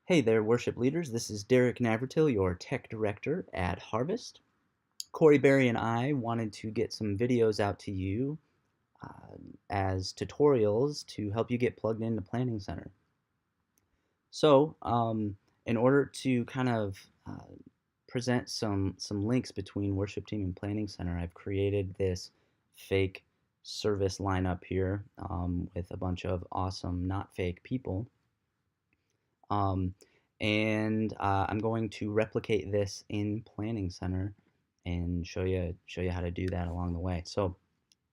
Hey there, worship leaders. This is Derek Navratil, your tech director at Harvest. Corey Berry and I wanted to get some videos out to you uh, as tutorials to help you get plugged into Planning Center. So, in order to kind of present some links between Worship Team and Planning Center, I've created this fake service lineup here with a bunch of awesome, not fake people. Um, and I'm going to replicate this in Planning Center and show you how to do that along the way. So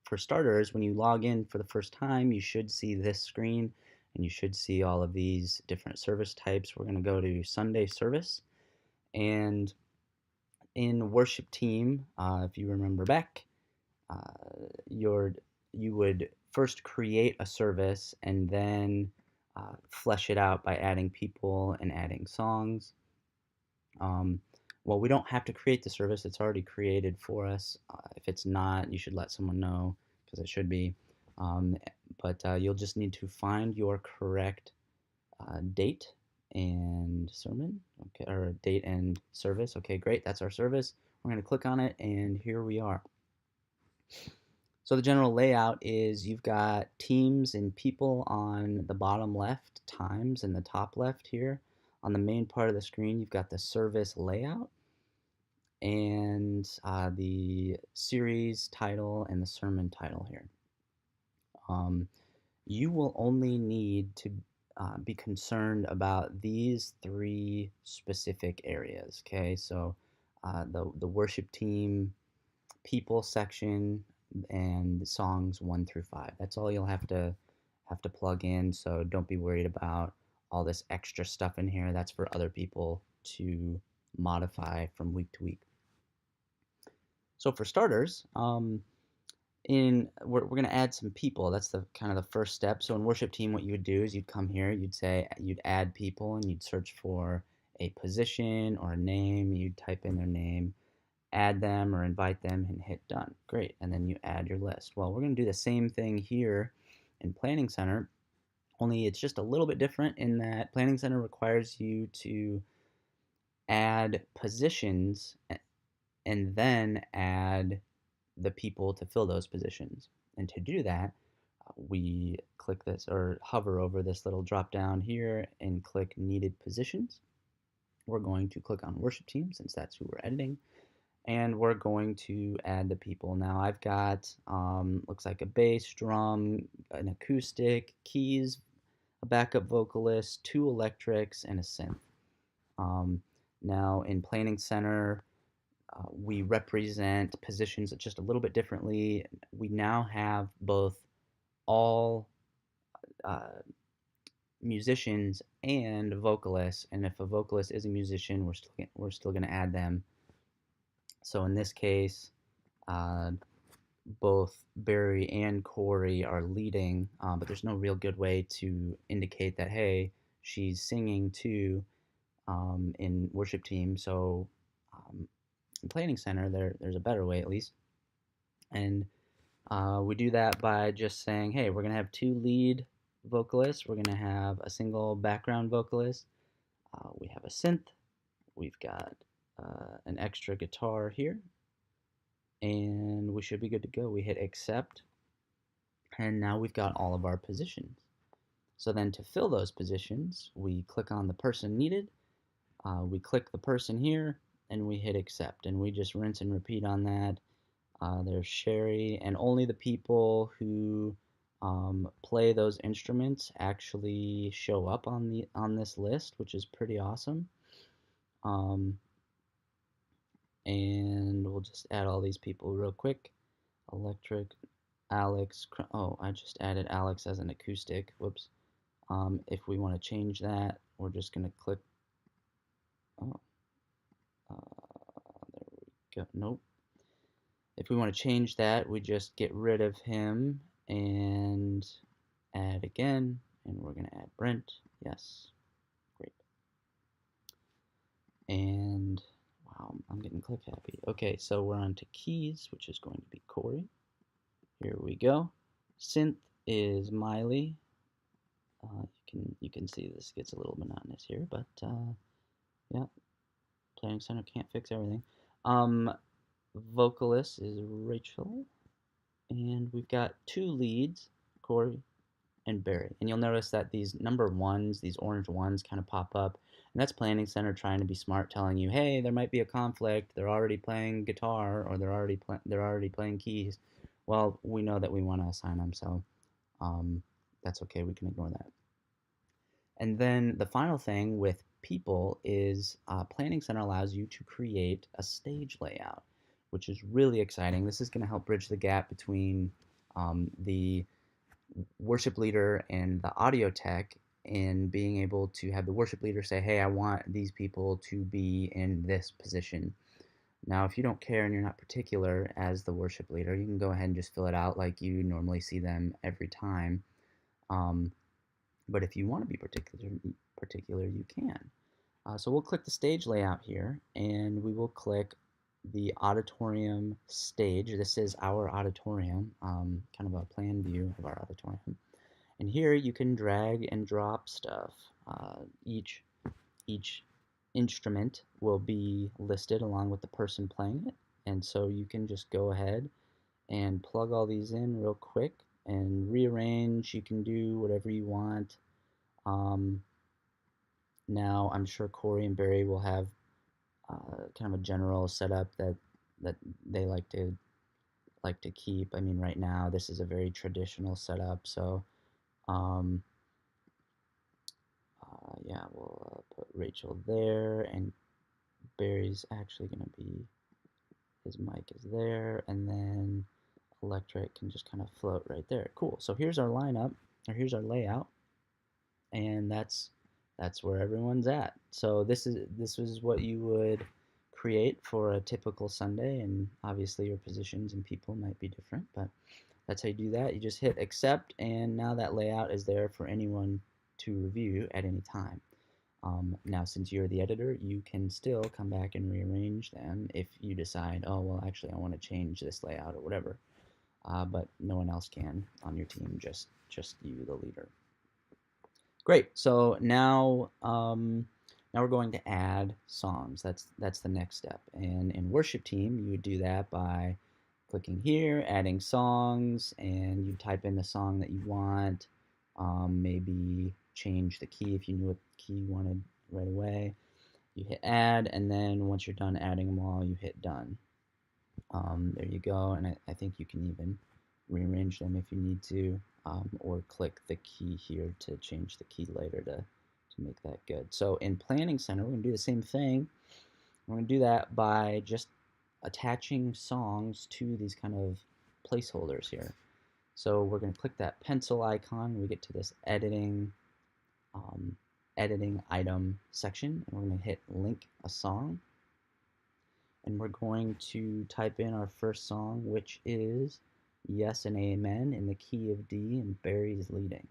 for starters, when you log in for the first time, you should see this screen and you should see all of these different service types. We're going to go to Sunday service, and in worship team, if you remember back, your you would first create a service and then flesh it out by adding people and adding songs. Um, well, we don't have to create the service, it's already created for us. If it's not, you should let someone know because it should be. Um, but you'll just need to find your correct date and sermon, okay, or date and service. Okay, great, that's our service. We're going to click on it, and here we are. So the general layout is you've got teams and people on the bottom left, times in the top left here. On the main part of the screen, you've got the service layout and the series title and the sermon title here. Um, you will only need to be concerned about these three specific areas. Okay, so the worship team, people section, and songs 1 through 5. That's all you'll have to plug in. So don't be worried about all this extra stuff in here. That's for other people to modify from week to week. So for starters, we're going to add some people. That's the kind of the first step. So in worship team, what you would do is you'd come here, you'd add people, and you'd search for a position or a name. You'd type in their name, add them or invite them, and hit done. Great. And then you add your list. Well, we're going to do the same thing here in Planning Center, only it's just a little bit different in that Planning Center requires you to add positions and then add the people to fill those positions. And to do that, we click this or hover over this little drop down here and click needed positions. We're going to click on worship team since that's who we're editing, and we're going to add the people. Now I've got looks like a bass, drum, an acoustic, keys, a backup vocalist, 2 electrics, and a synth. Um, Now in Planning Center, we represent positions just a little bit differently. We now have both all uh, musicians and vocalists, and if a vocalist is a musician, we're still going to add them. So in this case, uh, both Barry and Corey are leading, but there's no real good way to indicate that, hey, she's singing too in worship team. So in Planning Center, there's a better way at least. And we do that by just saying, hey, we're going to have 2 lead vocalists. We're going to have a single background vocalist. We have a synth. We've got an extra guitar here. And we should be good to go. We hit accept. And now we've got all of our positions. So then to fill those positions, we click on the person needed. We click the person here, and we hit accept. And we just rinse and repeat on that. There's Sherry, and only the people who play those instruments actually show up on this list, which is pretty awesome. Um, and we'll just add all these people real quick. Electric, Alex. Oh, I just added Alex as an acoustic. Whoops. If we want to change that, we're just going to click. Oh, there we go. Nope. If we want to change that, we just get rid of him and add again, and we're going to add Brent. Yes, great. And wow, I'm getting click happy. Okay, so we're on to keys, which is going to be Corey. Here we go. Synth is Miley. You You can see this gets a little monotonous here, but yeah, Planning Center can't fix everything. Um, Vocalist is Rachel, and we've got two leads, Corey and Barry. And you'll notice that these number ones, these orange ones, kind of pop up, and that's Planning Center trying to be smart, telling you, hey, there might be a conflict. They're already playing guitar, or they're already playing keys. Well, we know that we want to assign them, so um, that's okay. We can ignore that. And then the final thing with people is Planning Center allows you to create a stage layout, which is really exciting. This is going to help bridge the gap between the worship leader and the audio tech, in being able to have the worship leader say, hey, I want these people to be in this position. Now, if you don't care and you're not particular as the worship leader, you can go ahead and just fill it out like you normally see them every time. Um, but if you want to be particular, you can. So we'll click the stage layout here, and we will click the auditorium stage. This is our auditorium, kind of a plan view of our auditorium. And here you can drag and drop stuff. Each instrument will be listed along with the person playing it. And so you can just go ahead and plug all these in real quick and rearrange. You can do whatever you want. Um, Now I'm sure Corey and Barry will have kind of a general setup that they like to keep. I mean, right now this is a very traditional setup, so um, yeah, we'll put Rachel there, and Barry's actually going to be, his mic is there, and then Electric can just kind of float right there. Cool. So here's our lineup, or here's our layout, and that's where everyone's at. So this was what you would create for a typical Sunday, and obviously your positions and people might be different, but that's how you do that. You just hit accept, and now that layout is there for anyone to review at any time. Now, since you're the editor, you can still come back and rearrange them if you decide, oh, well, actually, I want to change this layout or whatever. But no one else can on your team, just you, the leader. Great. So now we're going to add songs. That's the next step. And in worship team, you would do that by clicking here, adding songs, and you type in the song that you want. Maybe change the key if you knew what key you wanted right away. You hit add, and then once you're done adding them all, you hit done. There you go, and I think you can even rearrange them if you need to, or click the key here to change the key later to make that good. So in Planning Center, we're going to do the same thing. We're going to do that by just attaching songs to these kind of placeholders here. So we're going to click that pencil icon. We get to this editing item section, and we're going to hit link a song. And we're going to type in our first song, which is Yes and Amen in the key of D, and Barry's leading.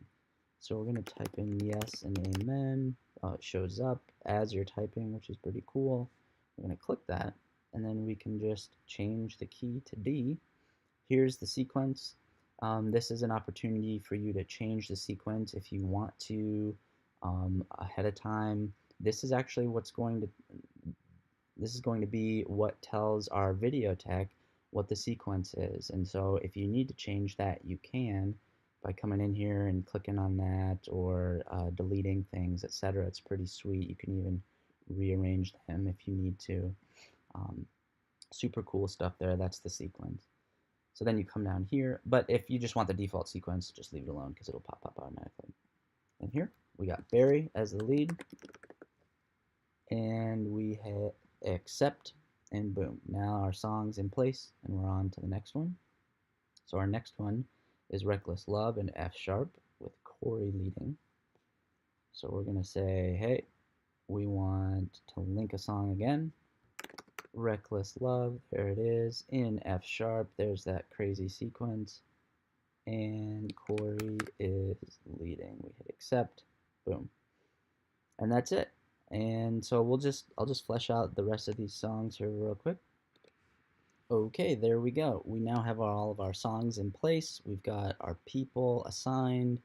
So we're going to type in Yes and Amen. It shows up as you're typing, which is pretty cool. We're going to click that, and then we can just change the key to D. Here's the sequence. This is an opportunity for you to change the sequence if you want to ahead of time. This is actually this is going to be what tells our video tech what the sequence is. And so if you need to change that, you can by coming in here and clicking on that, or deleting things, etc. It's pretty sweet. You can even rearrange them if you need to. Super cool stuff there. That's the sequence. So then you come down here, but if you just want the default sequence, just leave it alone because it'll pop up automatically. And here we got Barry as the lead, and we hit accept, and boom, now our song's in place, and we're on to the next one. So our next one is Reckless Love in F sharp with Corey leading. So we're gonna say, hey, we want to link a song again. Reckless Love, there it is, in F sharp. There's that crazy sequence, and Corey is leading. We hit accept, boom, and that's it. And so I'll just flesh out the rest of these songs here real quick. Okay, there we go. We now have all of our songs in place. We've got our people assigned,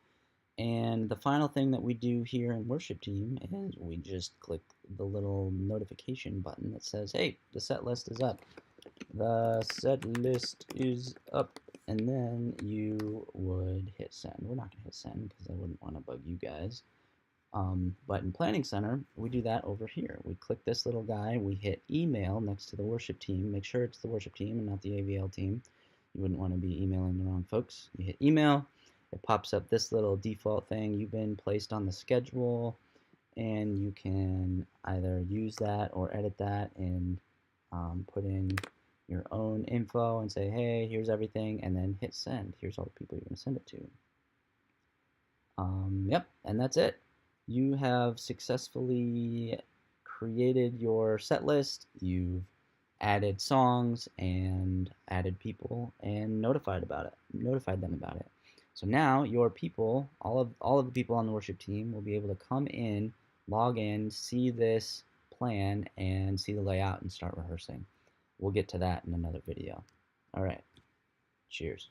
And the final thing that we do here in Worship Team is we just click the little notification button that says, hey, the set list is up. The set list is up. And then you would hit send. We're not going to hit send because I wouldn't want to bug you guys. But in Planning Center, we do that over here. We click this little guy, we hit email next to the worship team. Make sure it's the worship team and not the AVL team. You wouldn't want to be emailing the wrong folks. You hit email, it pops up this little default thing. You've been placed on the schedule, and you can either use that or edit that and put in your own info and say, hey, here's everything, and then hit send. Here's all the people you're going to send it to. Yep, and that's it. You have successfully created your set list. You've added songs and added people and notified them about it. So now your people, all of the people on the worship team will be able to come in, log in, see this plan, and see the layout and start rehearsing. We'll get to that in another video. All right. Cheers.